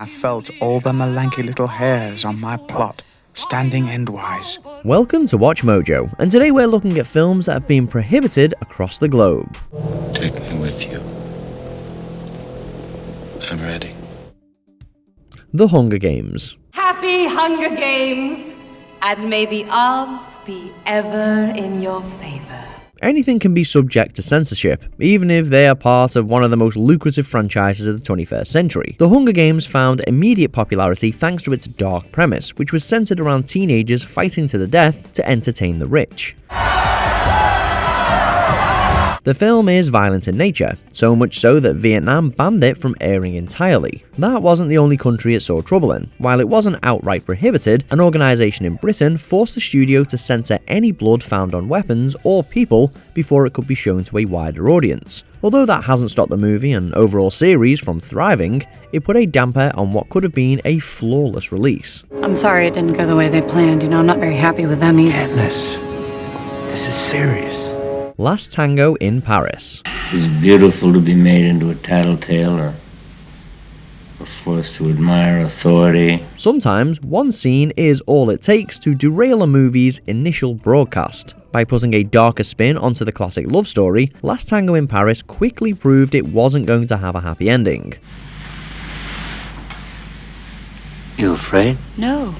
I felt all the malanky little hairs on my plot standing endwise. Welcome to WatchMojo, and today we're looking at films that have been prohibited across the globe. Take me with you. I'm ready. The Hunger Games. Happy Hunger Games! And may the odds be ever in your favor. Anything can be subject to censorship, even if they are part of one of the most lucrative franchises of the 21st century. The Hunger Games found immediate popularity thanks to its dark premise, which was centered around teenagers fighting to the death to entertain the rich. The film is violent in nature, so much so that Vietnam banned it from airing entirely. That wasn't the only country it saw trouble in. While it wasn't outright prohibited, an organisation in Britain forced the studio to censor any blood found on weapons or people before it could be shown to a wider audience. Although that hasn't stopped the movie and overall series from thriving, it put a damper on what could have been a flawless release. I'm sorry it didn't go the way they planned. I'm not very happy with them either. Katniss, this is serious. Last Tango in Paris. It's beautiful to be made into a tattletale or forced to admire authority. Sometimes one scene is all it takes to derail a movie's initial broadcast. By putting a darker spin onto the classic love story, Last Tango in Paris quickly proved it wasn't going to have a happy ending. You afraid? No.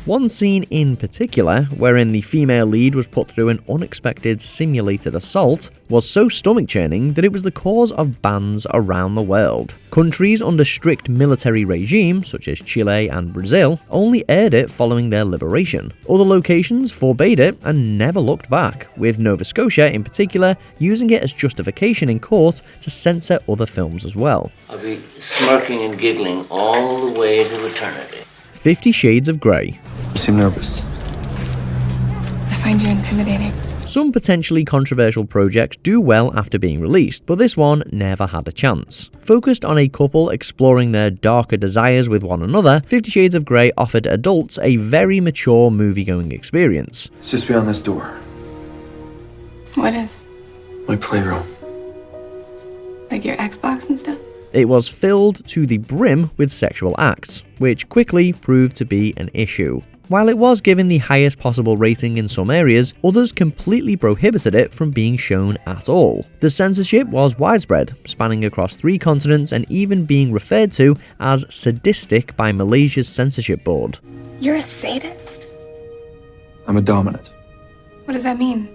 One scene in particular, wherein the female lead was put through an unexpected simulated assault, was so stomach-churning that it was the cause of bans around the world. Countries under strict military regime, such as Chile and Brazil, only aired it following their liberation. Other locations forbade it and never looked back, with Nova Scotia in particular using it as justification in court to censor other films as well. I'll be smirking and giggling all the way to eternity. 50 Shades of Grey. You seem nervous. I find you intimidating. Some potentially controversial projects do well after being released, but this one never had a chance. Focused on a couple exploring their darker desires with one another, 50 Shades of Grey offered adults a very mature movie-going experience. It's just beyond this door. What is? My playroom. Like your Xbox and stuff? It was filled to the brim with sexual acts, which quickly proved to be an issue. While it was given the highest possible rating in some areas, others completely prohibited it from being shown at all. The censorship was widespread, spanning across 3 continents and even being referred to as sadistic by Malaysia's censorship board. You're a sadist? I'm a dominant. What does that mean?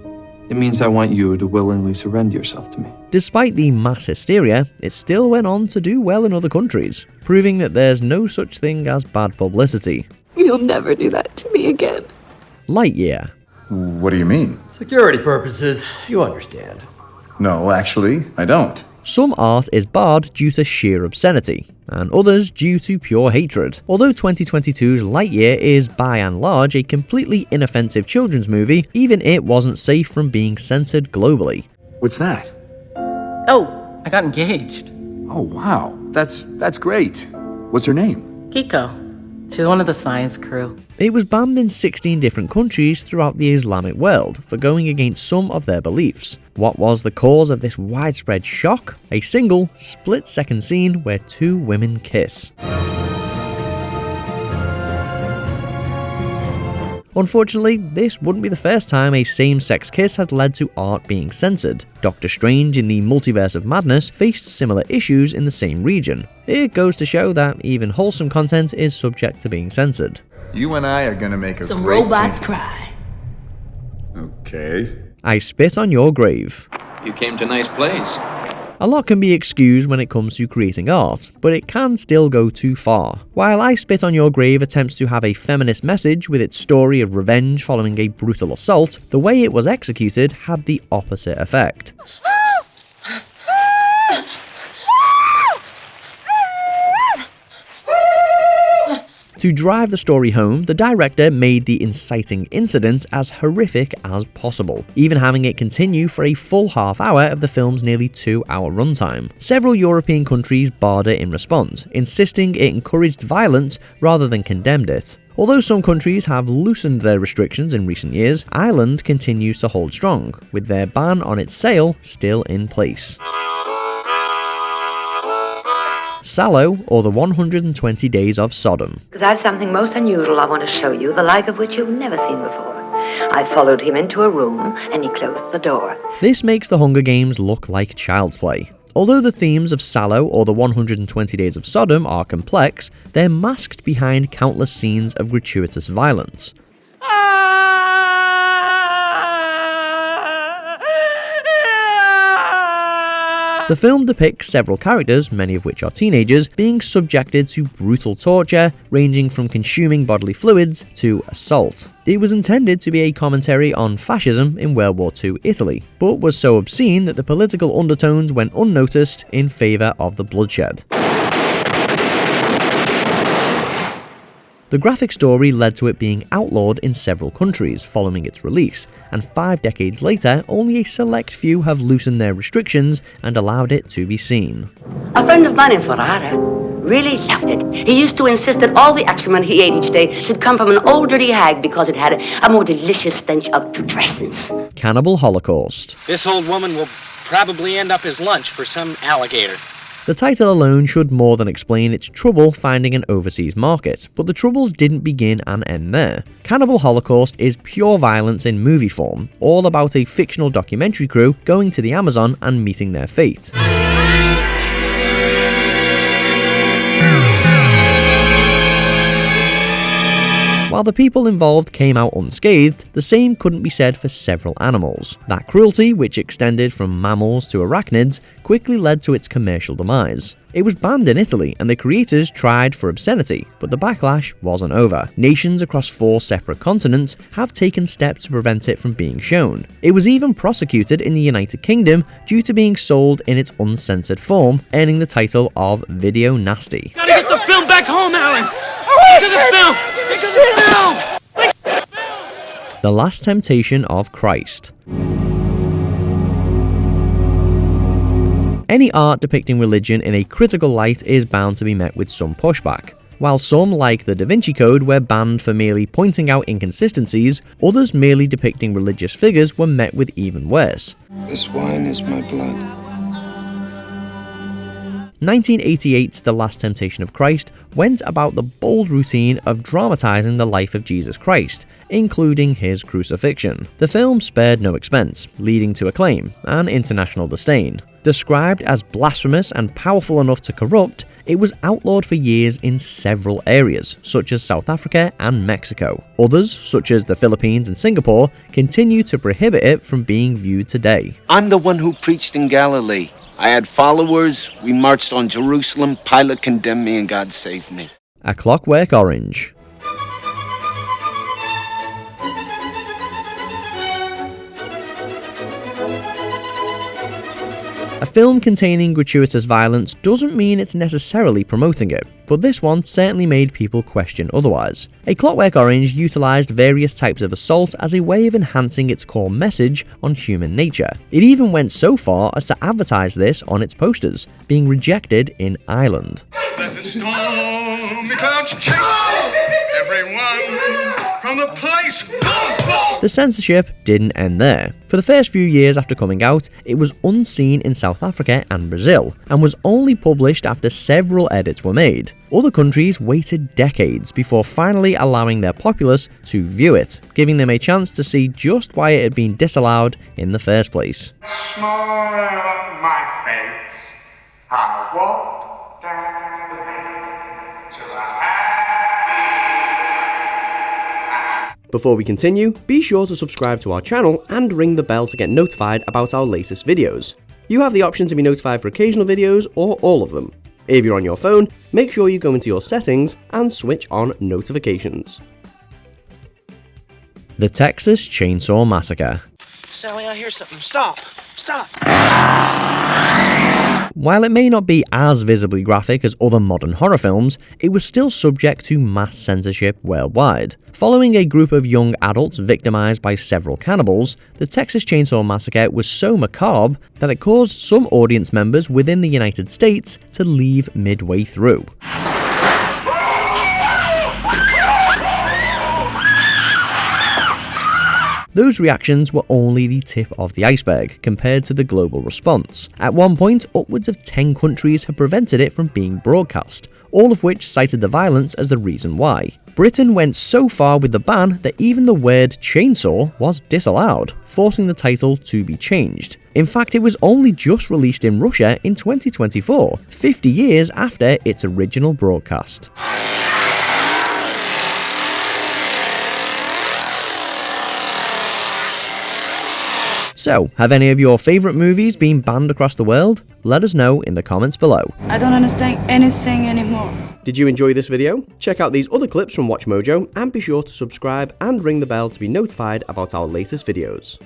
It means I want you to willingly surrender yourself to me. Despite the mass hysteria, it still went on to do well in other countries, proving that there's no such thing as bad publicity. You'll never do that to me again. Lightyear. What do you mean? Security purposes, you understand. No, actually, I don't. Some art is barred due to sheer obscenity, and others due to pure hatred. Although 2022's Lightyear is by and large a completely inoffensive children's movie, even it wasn't safe from being censored globally. What's that? Oh, I got engaged. Oh, wow. That's great. What's her name? Kiko. She's one of the science crew. It was banned in 16 different countries throughout the Islamic world for going against some of their beliefs. What was the cause of this widespread shock? A single, split-second scene where 2 women kiss. Unfortunately, this wouldn't be the first time a same-sex kiss has led to art being censored. Doctor Strange in the Multiverse of Madness faced similar issues in the same region. It goes to show that even wholesome content is subject to being censored. You and I are gonna make a Some great robots team. cry. Okay. I Spit on Your Grave. You came to a nice place. A lot can be excused when it comes to creating art, but it can still go too far. While I Spit on Your Grave attempts to have a feminist message with its story of revenge following a brutal assault, the way it was executed had the opposite effect. To drive the story home, the director made the inciting incident as horrific as possible, even having it continue for a full half hour of the film's nearly 2-hour runtime. Several European countries barred it in response, insisting it encouraged violence rather than condemned it. Although some countries have loosened their restrictions in recent years, Ireland continues to hold strong, with their ban on its sale still in place. Sallow, or the 120 Days of Sodom. Because I have something most unusual I want to show you, the like of which you've never seen before. I followed him into a room, and he closed the door. This makes the Hunger Games look like child's play. Although the themes of Sallow or the 120 Days of Sodom are complex, they're masked behind countless scenes of gratuitous violence. The film depicts several characters, many of which are teenagers, being subjected to brutal torture, ranging from consuming bodily fluids to assault. It was intended to be a commentary on fascism in World War II Italy, but was so obscene that the political undertones went unnoticed in favour of the bloodshed. The graphic story led to it being outlawed in several countries following its release, and 5 decades later, only a select few have loosened their restrictions and allowed it to be seen. A friend of mine in Ferrara really loved it. He used to insist that all the excrement he ate each day should come from an old dirty hag because it had a more delicious stench of putrescence. Cannibal Holocaust. This old woman will probably end up as lunch for some alligator. The title alone should more than explain its trouble finding an overseas market, but the troubles didn't begin and end there. Cannibal Holocaust is pure violence in movie form, all about a fictional documentary crew going to the Amazon and meeting their fate. While the people involved came out unscathed, the same couldn't be said for several animals. That cruelty, which extended from mammals to arachnids, quickly led to its commercial demise. It was banned in Italy, and the creators tried for obscenity, but the backlash wasn't over. Nations across 4 separate continents have taken steps to prevent it from being shown. It was even prosecuted in the United Kingdom due to being sold in its uncensored form, earning the title of Video Nasty. Gotta get the film back home, Alan! Get to the film! Get to the film! The Last Temptation of Christ. Any art depicting religion in a critical light is bound to be met with some pushback. While some, like the Da Vinci Code, were banned for merely pointing out inconsistencies, others merely depicting religious figures were met with even worse. This wine is my blood. 1988's The Last Temptation of Christ went about the bold routine of dramatizing the life of Jesus Christ, including his crucifixion. The film spared no expense, leading to acclaim and international disdain. Described as blasphemous and powerful enough to corrupt, it was outlawed for years in several areas, such as South Africa and Mexico. Others, such as the Philippines and Singapore, continue to prohibit it from being viewed today. I'm the one who preached in Galilee. I had followers, we marched on Jerusalem, Pilate condemned me, and God saved me. A Clockwork Orange. A film containing gratuitous violence doesn't mean it's necessarily promoting it, but this one certainly made people question otherwise. A Clockwork Orange utilised various types of assault as a way of enhancing its core message on human nature. It even went so far as to advertise this on its posters, being rejected in Ireland. Let the stormy clouds chase everyone from the place. The censorship didn't end there. For the first few years after coming out, it was unseen in South Africa and Brazil, and was only published after several edits were made. Other countries waited decades before finally allowing their populace to view it, giving them a chance to see just why it had been disallowed in the first place. Smile on my face. I walked down the lane to a Before we continue, be sure to subscribe to our channel and ring the bell to get notified about our latest videos. You have the option to be notified for occasional videos or all of them. If you're on your phone, make sure you go into your settings and switch on notifications. The Texas Chainsaw Massacre. Sally, I hear something. Stop! Stop! While it may not be as visibly graphic as other modern horror films, it was still subject to mass censorship worldwide. Following a group of young adults victimized by several cannibals, the Texas Chainsaw Massacre was so macabre that it caused some audience members within the United States to leave midway through. those reactions were only the tip of the iceberg compared to the global response. At one point, upwards of 10 countries had prevented it from being broadcast, all of which cited the violence as the reason why. Britain went so far with the ban that even the word chainsaw was disallowed, forcing the title to be changed. In fact, it was only just released in Russia in 2024, 50 years after its original broadcast. So, have any of your favourite movies been banned across the world? Let us know in the comments below. I don't understand anything anymore. Did you enjoy this video? Check out these other clips from WatchMojo and be sure to subscribe and ring the bell to be notified about our latest videos.